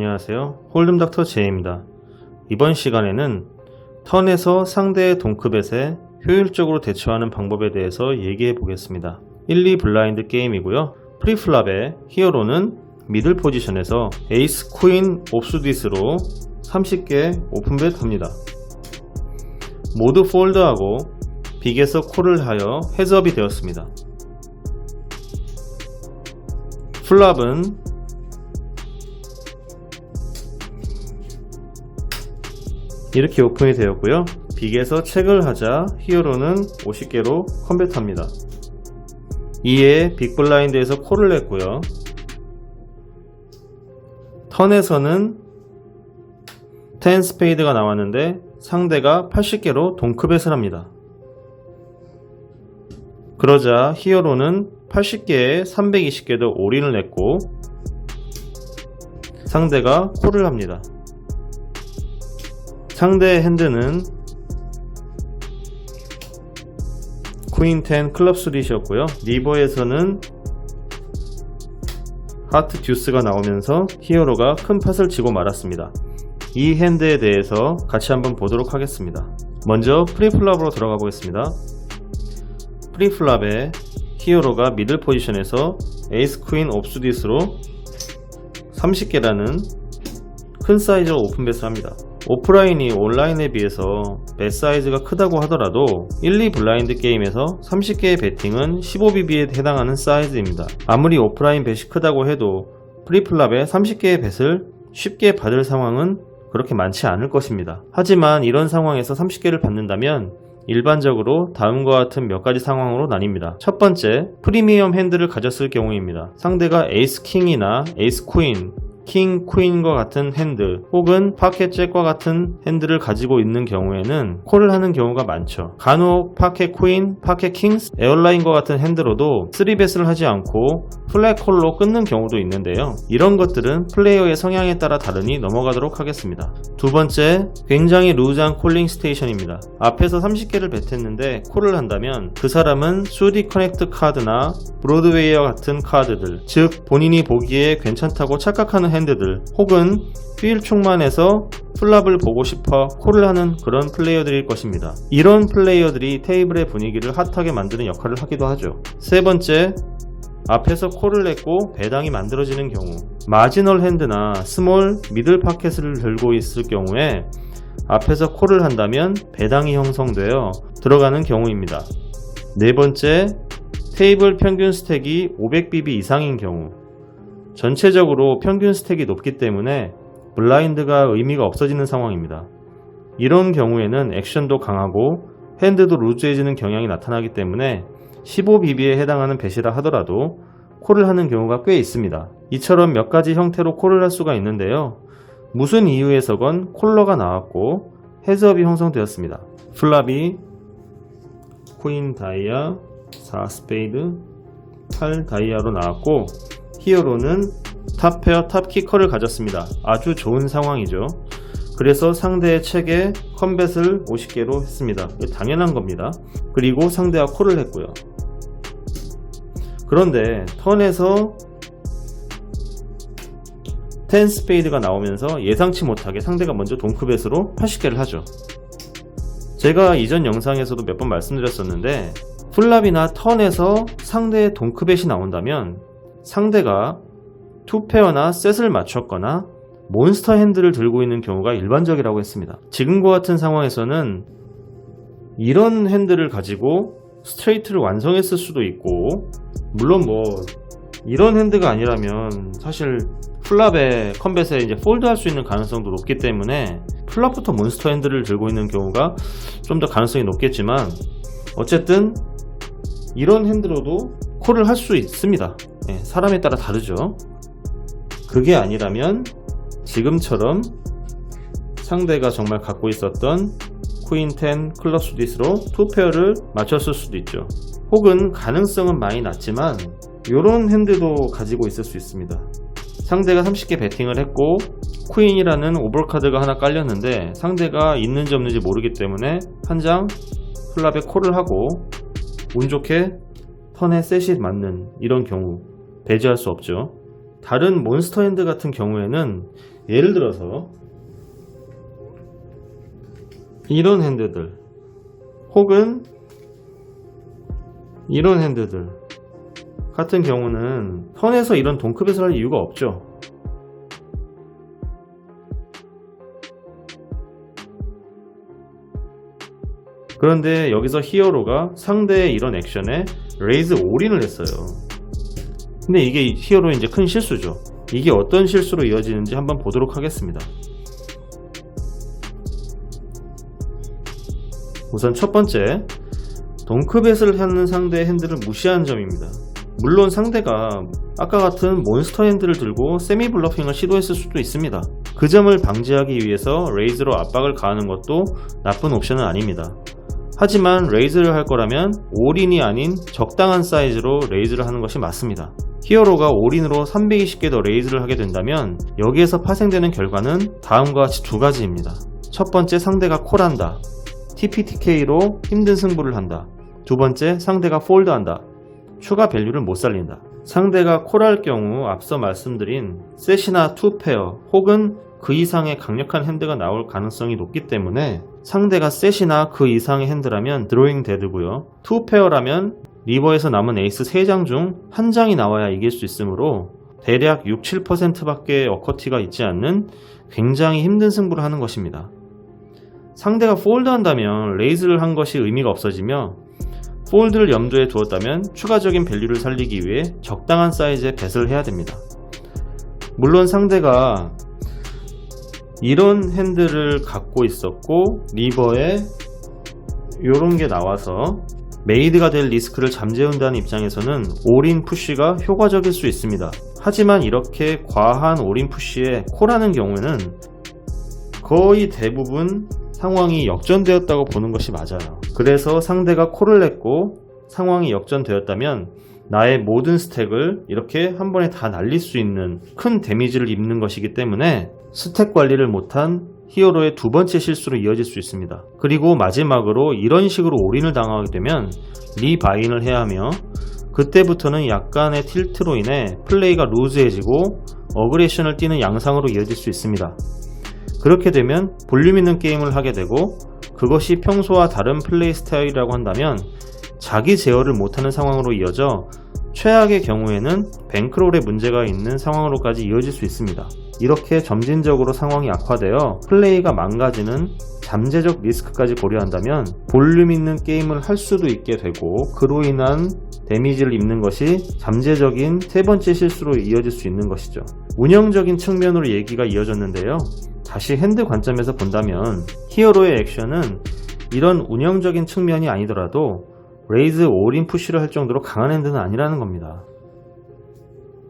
안녕하세요. 홀덤 닥터 제이입니다. 이번 시간에는 턴에서 상대의 동크벳에 효율적으로 대처하는 방법에 대해서 얘기해 보겠습니다. 1, 2 블라인드 게임이고요. 프리플랍의 히어로는 미들 포지션에서 에이스, 퀸, 옵스디스로 30개 오픈벳 합니다. 모두 폴드하고 빅에서 콜을 하여 헤즈업이 되었습니다. 플랍은 이렇게 오픈이 되었고요. 빅에서 체크를 하자 히어로는 50개로 컴뱃합니다. 이에 빅 블라인드에서 콜을 냈고요. 턴에서는 10 스페이드가 나왔는데 상대가 80개로 동크벳을 합니다. 그러자 히어로는 80개에 320개도 올인을 냈고 상대가 콜을 합니다. 상대의 핸드는 퀸 10 클럽 수릿이었고요. 리버에서는 하트 듀스가 나오면서 히어로가 큰 팟을 치고 말았습니다. 이 핸드에 대해서 같이 한번 보도록 하겠습니다. 먼저 프리플랍으로 들어가 보겠습니다. 프리플랍에 히어로가 미들 포지션에서 에이스, 퀸, 옵스디스로 30개라는 큰 사이즈로 오픈벳을 합니다. 오프라인이 온라인에 비해서 벳 사이즈가 크다고 하더라도 1, 2 블라인드 게임에서 30개의 베팅은 15BB에 해당하는 사이즈입니다. 아무리 오프라인 벳이 크다고 해도 프리플랍에 30개의 벳을 쉽게 받을 상황은 그렇게 많지 않을 것입니다. 하지만 이런 상황에서 30개를 받는다면 일반적으로 다음과 같은 몇 가지 상황으로 나뉩니다. 첫 번째, 프리미엄 핸드를 가졌을 경우입니다. 상대가 에이스 킹이나 에이스 퀸, 킹, 퀸과 같은 핸드 혹은 파켓 잭과 같은 핸드를 가지고 있는 경우에는 콜을 하는 경우가 많죠. 간혹 파켓 퀸, 파켓 킹스, 에어라인과 같은 핸드로도 3벳을 하지 않고 플랫 콜로 끊는 경우도 있는데요. 이런 것들은 플레이어의 성향에 따라 다르니 넘어가도록 하겠습니다. 두 번째, 굉장히 루즈한 콜링 스테이션입니다. 앞에서 30개를 벳했는데 콜을 한다면 그 사람은 수디 커넥트 카드나 브로드웨이와 같은 카드들, 즉 본인이 보기에 괜찮다고 착각하는 핸드들 혹은 휠 충만해서 플랍을 보고 싶어 콜을 하는 그런 플레이어들일 것입니다. 이런 플레이어들이 테이블의 분위기를 핫하게 만드는 역할을 하기도 하죠. 세 번째, 앞에서 콜을 냈고 배당이 만들어지는 경우, 마지널 핸드나 스몰, 미들 파켓을 들고 있을 경우에 앞에서 콜을 한다면 배당이 형성되어 들어가는 경우입니다. 네 번째, 테이블 평균 스택이 500BB 이상인 경우, 전체적으로 평균 스택이 높기 때문에 블라인드가 의미가 없어지는 상황입니다. 이런 경우에는 액션도 강하고 핸드도 루즈해지는 경향이 나타나기 때문에 15BB에 해당하는 벳이라 하더라도 콜을 하는 경우가 꽤 있습니다. 이처럼 몇 가지 형태로 콜을 할 수가 있는데요. 무슨 이유에서건 콜러가 나왔고 헤즈업이 형성되었습니다. 플랍이 퀸 다이아, 4 스페이드, 8 다이아로 나왔고 히어로는 탑 페어, 탑 키커를 가졌습니다. 아주 좋은 상황이죠. 그래서 상대의 책에 컴뱃을 50개로 했습니다. 당연한 겁니다. 그리고 상대와 콜을 했고요. 그런데 턴에서 10 스페이드가 나오면서 예상치 못하게 상대가 먼저 동크벳으로 80개를 하죠. 제가 이전 영상에서도 몇 번 말씀드렸었는데 플랍이나 턴에서 상대의 동크벳이 나온다면 상대가 투페어나 셋을 맞췄거나 몬스터 핸드를 들고 있는 경우가 일반적이라고 했습니다. 지금과 같은 상황에서는 이런 핸드를 가지고 스트레이트를 완성했을 수도 있고, 물론 이런 핸드가 아니라면 사실 플랍의 컴뱃에 이제 폴드 할 수 있는 가능성도 높기 때문에 플랍부터 몬스터 핸드를 들고 있는 경우가 좀 더 가능성이 높겠지만, 어쨌든 이런 핸드로도 콜을 할 수 있습니다. 사람에 따라 다르죠. 그게 아니라면 지금처럼 상대가 정말 갖고 있었던 퀸 10 클럽 수디스로 2페어를 맞췄을 수도 있죠. 혹은 가능성은 많이 낮지만 이런 핸드도 가지고 있을 수 있습니다. 상대가 30개 베팅을 했고 퀸이라는 오버카드가 하나 깔렸는데 상대가 있는지 없는지 모르기 때문에 한 장 플랍에 콜을 하고 운 좋게 턴에 셋이 맞는 이런 경우 배제할 수 없죠. 다른 몬스터 핸드 같은 경우에는 예를 들어서 이런 핸드들 혹은 이런 핸드들 같은 경우는 턴에서 이런 동크벳을 할 이유가 없죠. 그런데 여기서 히어로가 상대의 이런 액션에 레이즈 올인을 했어요. 근데 이게 히어로의 이제 큰 실수죠. 이게 어떤 실수로 이어지는지 한번 보도록 하겠습니다. 우선 첫 번째, 동크벳을 하는 상대의 핸들을 무시한 점입니다. 물론 상대가 아까 같은 몬스터 핸들을 들고 세미 블러핑을 시도했을 수도 있습니다. 그 점을 방지하기 위해서 레이즈로 압박을 가하는 것도 나쁜 옵션은 아닙니다. 하지만 레이즈를 할 거라면 올인이 아닌 적당한 사이즈로 레이즈를 하는 것이 맞습니다. 히어로가 올인으로 320개 더 레이즈를 하게 된다면 여기에서 파생되는 결과는 다음과 같이 두 가지입니다. 첫 번째, 상대가 콜한다. TPTK로 힘든 승부를 한다. 두 번째, 상대가 폴드한다. 추가 밸류를 못 살린다. 상대가 콜할 경우 앞서 말씀드린 셋이나 투페어 혹은 그 이상의 강력한 핸드가 나올 가능성이 높기 때문에 상대가 셋이나 그 이상의 핸드라면 드로잉 데드고요. 투페어라면 리버에서 남은 에이스 3장 중 1장이 나와야 이길 수 있으므로 대략 6-7% 밖에 어커티가 있지 않는 굉장히 힘든 승부를 하는 것입니다. 상대가 폴드 한다면 레이즈를 한 것이 의미가 없어지며 폴드를 염두에 두었다면 추가적인 밸류를 살리기 위해 적당한 사이즈의 뱃을 해야 됩니다. 물론 상대가 이런 핸들을 갖고 있었고 리버에 이런 게 나와서 메이드가 될 리스크를 잠재운다는 입장에서는 올인 푸쉬가 효과적일 수 있습니다. 하지만 이렇게 과한 올인 푸쉬에 콜하는 경우에는 거의 대부분 상황이 역전되었다고 보는 것이 맞아요. 그래서 상대가 콜을 냈고 상황이 역전되었다면 나의 모든 스택을 이렇게 한 번에 다 날릴 수 있는 큰 데미지를 입는 것이기 때문에 스택 관리를 못한 히어로의 두 번째 실수로 이어질 수 있습니다. 그리고 마지막으로 이런 식으로 올인을 당하게 되면 리바인을 해야 하며 그때부터는 약간의 틸트로 인해 플레이가 루즈해지고 어그레션을 띠는 양상으로 이어질 수 있습니다. 그렇게 되면 볼륨 있는 게임을 하게 되고 그것이 평소와 다른 플레이 스타일이라고 한다면 자기 제어를 못하는 상황으로 이어져 최악의 경우에는 뱅크롤에 문제가 있는 상황으로까지 이어질 수 있습니다. 이렇게 점진적으로 상황이 악화되어 플레이가 망가지는 잠재적 리스크까지 고려한다면 볼륨 있는 게임을 할 수도 있게 되고 그로 인한 데미지를 입는 것이 잠재적인 세 번째 실수로 이어질 수 있는 것이죠. 운영적인 측면으로 얘기가 이어졌는데요. 다시 핸드 관점에서 본다면 히어로의 액션은 이런 운영적인 측면이 아니더라도 레이즈 올인 푸쉬를 할 정도로 강한 핸드는 아니라는 겁니다.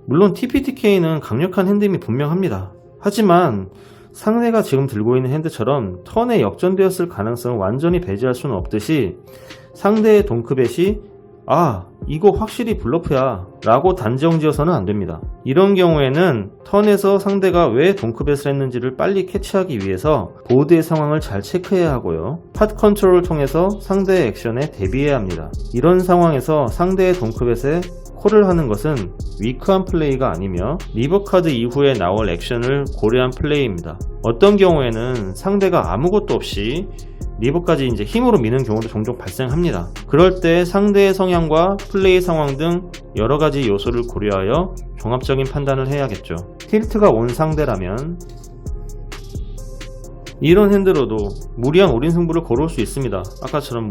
물론 TPTK는 강력한 핸드임이 분명합니다. 하지만 상대가 지금 들고 있는 핸드처럼 턴에 역전되었을 가능성을 완전히 배제할 수는 없듯이 상대의 동크벳이 이거 확실히 블러프야 라고 단정지어서는 안됩니다. 이런 경우에는 턴에서 상대가 왜 동크벳을 했는지를 빨리 캐치하기 위해서 보드의 상황을 잘 체크해야 하고요. 팟 컨트롤을 통해서 상대의 액션에 대비해야 합니다. 이런 상황에서 상대의 동크벳에 콜을 하는 것은 위크한 플레이가 아니며 리버 카드 이후에 나올 액션을 고려한 플레이입니다. 어떤 경우에는 상대가 아무것도 없이 리버까지 이제 힘으로 미는 경우도 종종 발생합니다. 그럴 때 상대의 성향과 플레이 상황 등 여러가지 요소를 고려하여 종합적인 판단을 해야겠죠. 틸트가 온 상대라면 이런 핸드로도 무리한 올인 승부를 걸어올 수 있습니다. 아까처럼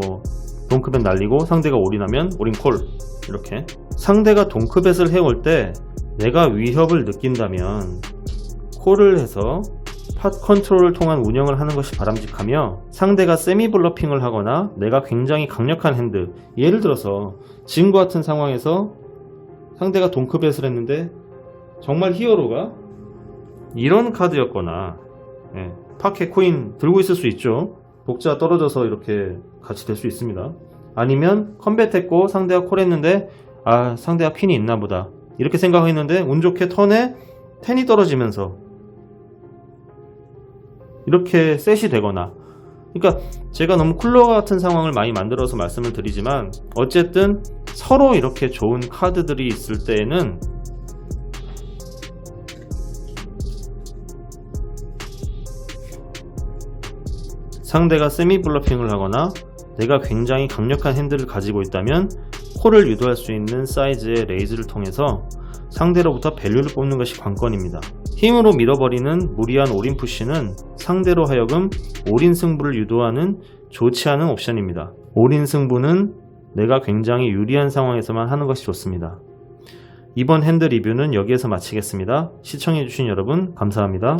동크벳 날리고 상대가 올인하면 올인 콜 이렇게. 상대가 동크벳을 해올 때 내가 위협을 느낀다면 콜을 해서 팟 컨트롤을 통한 운영을 하는 것이 바람직하며 상대가 세미 블러핑을 하거나 내가 굉장히 강력한 핸드, 예를 들어서 지금과 같은 상황에서 상대가 동크벳을 했는데 정말 히어로가 이런 카드였거나 파케 코인 들고 있을 수 있죠. 복자 떨어져서 이렇게 같이 될 수 있습니다. 아니면 컴뱃했고 상대가 콜했는데 상대가 퀸이 있나보다 이렇게 생각했는데 운 좋게 턴에 10이 떨어지면서 이렇게 셋이 되거나, 그러니까 제가 너무 쿨러 같은 상황을 많이 만들어서 말씀을 드리지만 어쨌든 서로 이렇게 좋은 카드들이 있을 때에는 상대가 세미 블러핑을 하거나 내가 굉장히 강력한 핸들을 가지고 있다면 콜을 유도할 수 있는 사이즈의 레이즈를 통해서 상대로부터 밸류를 뽑는 것이 관건입니다. 힘으로 밀어버리는 무리한 올인 푸시는 상대로 하여금 올인 승부를 유도하는 좋지 않은 옵션입니다. 올인 승부는 내가 굉장히 유리한 상황에서만 하는 것이 좋습니다. 이번 핸드 리뷰는 여기에서 마치겠습니다. 시청해주신 여러분 감사합니다.